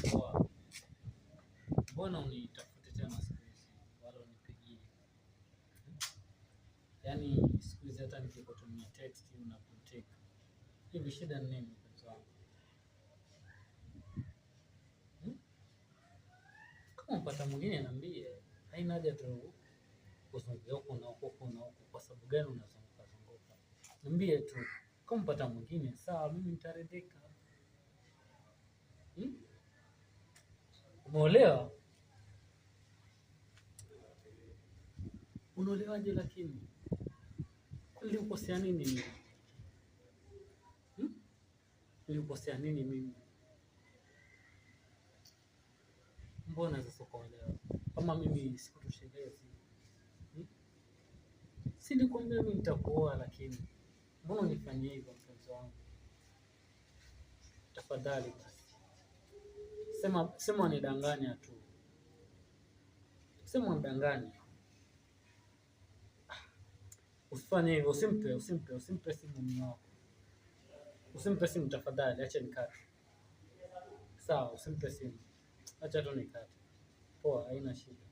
Poa. Mbona unitafute tena siku hizi wala unipigie? Yaani siku hizi hata nikikutumia text unapotea. Hivi shida ni nini mpenzi wangu? Hmm? Kama mpata mwingine niambie. Haina haja tu kuzunguka huko na huko na huko. Kwa sababu gani unazunguka zunguka? Niambie tu. Kama mpata mwingine sawa, mimi nitaridhika. Hmm? Umeolewa? Unaolewaje lakini? Nilikukosea nini mimi? Hmm? Nilikukosea nini mimi? Mbona sasa ukaolewa? Kama mimi sikutoshelezi. Hmm? Si nilikwambia mimi nitakuoa lakini mbona unifanyie hivyo mpenzi wangu? Tafadhali basi. Sema unidanganya tu. Sema unidanganya. Usifanye hivyo, usimpe simu mume wako. Usimpe simu tafadhali, acha nikate. Sawa, usimpe simu. Acha tu nikate. Poa, haina shida.